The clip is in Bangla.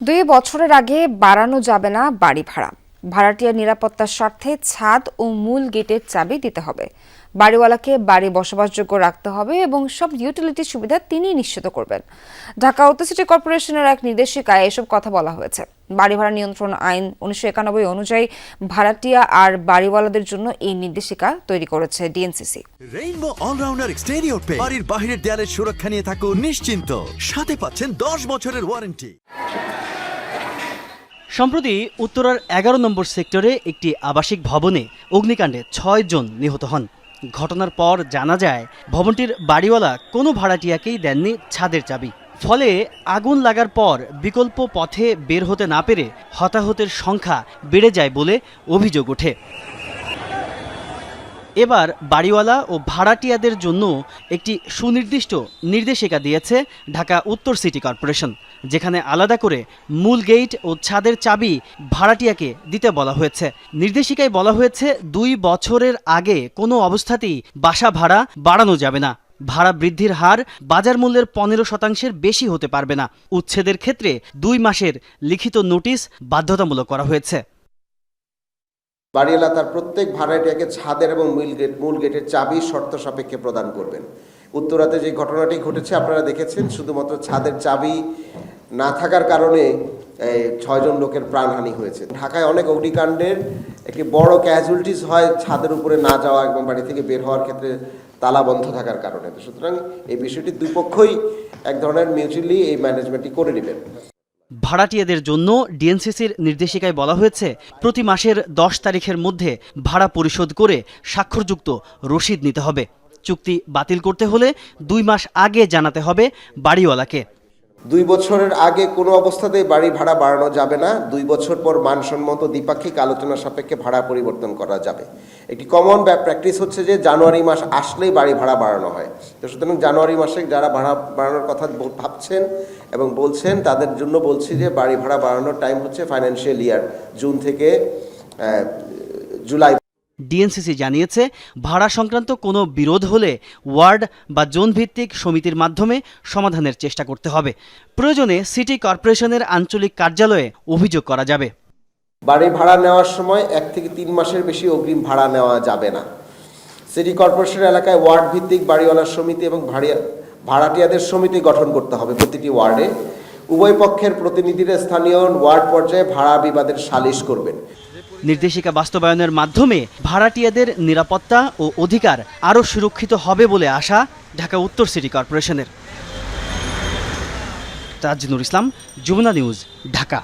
2 বছরের আগে বাড়ানো যাবে না বাড়ি ভাড়া। ভাড়াটিয়ার নিরাপত্তার স্বার্থে ছাদ ও মূল গেটের চাবি দিতে হবে। বাড়িওয়ালাকে বাড়ি বসবাসযোগ্য রাখতে হবে এবং সব ইউটিলিটি সুবিধা তিনিই নিশ্চিত করবেন। ঢাকা উত্তর সিটি কর্পোরেশনের এক নির্দেশিকায় এসব কথা বলা হয়েছে। বাড়ি ভাড়া নিয়ন্ত্রণ আইন 1991 অনুযায়ী ভাড়াটিয়া আর বাড়িওয়ালাদের জন্য এই নির্দেশিকা তৈরি করেছে ডিএনসিসি। রেইনবো অলরাউন্ডার এক্সটেরিয়র পে বাড়ির বাহিরের দেয়ালের সুরক্ষা নিয়ে থাকুন নিশ্চিন্ত, সাথে পাচ্ছেন 10 বছরের ওয়ারেন্টি। সম্প্রতি উত্তরার 11 নম্বর সেক্টরে একটি আবাসিক ভবনে অগ্নিকাণ্ডে 6 জন নিহত হন। ঘটনার পর জানা যায় ভবনটির বাড়িওয়ালা কোনো ভাড়াটিয়াকেই দেননি ছাদের চাবি। ফলে আগুন লাগার পর বিকল্প পথে বের হতে না পেরে হতাহতের সংখ্যা বেড়ে যায় বলে অভিযোগ ওঠে। এবার বাড়িওয়ালা ও ভাড়াটিয়াদের জন্য একটি সুনির্দিষ্ট নির্দেশিকা দিয়েছে ঢাকা উত্তর সিটি কর্পোরেশন, যেখানে আলাদা করে মূল গেট ও ছাদের চাবি ভাড়াটিয়াকে দিতে বলা হয়েছে। নির্দেশিকায় বলা হয়েছে 2 বছরের আগে কোনো অবস্থাতেই বাসা ভাড়া বাড়ানো যাবে না। ভাড়া বৃদ্ধির হার বাজার মূল্যের 15% বেশি হতে পারবে না। উচ্ছেদের ক্ষেত্রে 2 মাসের লিখিত নোটিশ বাধ্যতামূলক করা হয়েছে। বাড়িওয়ালা তার প্রত্যেক ভাড়াটিয়াকে ছাদের এবং মূল গেটের চাবি শর্ত সাপেক্ষে প্রদান করবেন। উত্তরাতে যে ঘটনাটি ঘটেছে আপনারা দেখেছেন, শুধুমাত্র ছাদের চাবি না থাকার কারণে 6 জন লোকের প্রাণহানি হয়েছে। ঢাকায় অনেক অগ্নিকাণ্ডের একটি বড় ক্যাজুয়ালিটিস হয় ছাদের উপরে না যাওয়া এবং বাড়ি থেকে বের হওয়ার ক্ষেত্রে তালা বন্ধ থাকার কারণে। সুতরাং এই বিষয়টি দুই পক্ষই এক ধরনের মিউচুয়ালি এই ম্যানেজমেন্টটি করে নেবেন। ভাড়াটিয়াদের জন্য ডিএনসিসির নির্দেশিকায় বলা হয়েছে প্রতি মাসের 10 তারিখের মধ্যে ভাড়া পরিশোধ করে স্বাক্ষরযুক্ত রসিদ নিতে হবে। চুক্তি বাতিল করতে হলে 2 মাস আগে জানাতে হবে বাড়িওয়ালাকে। 2 বছরের আগে কোনো অবস্থাতেই বাড়ি ভাড়া বাড়ানো যাবে না। 2 বছর পর মানসম্মত দ্বিপাক্ষিক আলোচনা সাপেক্ষে ভাড়া পরিবর্তন করা যাবে। একটি কমন প্র্যাকটিস হচ্ছে যে জানুয়ারি মাস আসলেই বাড়ি ভাড়া বাড়ানো হয়। তো সুতরাং জানুয়ারি মাসে যারা ভাড়া বাড়ানোর কথা ভাবছেন এবং বলছেন তাদের জন্য বলছি যে বাড়ি ভাড়া বাড়ানোর টাইম হচ্ছে ফাইন্যান্সিয়াল ইয়ার জুন থেকে জুলাই। ডিএনসিসি জানিয়েছে ভাড়া সংক্রান্ত কোনো বিরোধ হলে ওয়ার্ড বা জোন ভিত্তিক সমিতির মাধ্যমে সমাধানের চেষ্টা করতে হবে। প্রয়োজনে সিটি কর্পোরেশনের আঞ্চলিক কার্যালয়ে অভিযোগ করা যাবে। বাড়ি ভাড়া নেওয়ার সময় 1 থেকে 3 মাসের বেশি অগ্রিম ভাড়া নেওয়া যাবে না। সিটি কর্পোরেশন এলাকায় ওয়ার্ড ভিত্তিক বাড়িওয়ালার সমিতি এবং ভাড়াটিয়াদের সমিতি গঠন করতে হবে প্রতিটি ওয়ার্ডে। উভয় পক্ষের প্রতিনিধিরা স্থানীয় ওয়ার্ড পর্যায়ে ভাড়া বিবাদের সালিশ করবেন। নির্দেশিকা বাস্তবায়নের মাধ্যমে ভাড়াটিয়াদের নিরাপত্তা ও অধিকার আরও সুরক্ষিত হবে বলে আশা ঢাকা উত্তর সিটি কর্পোরেশনের। তাজনুর ইসলাম, যমুনা নিউজ, ঢাকা।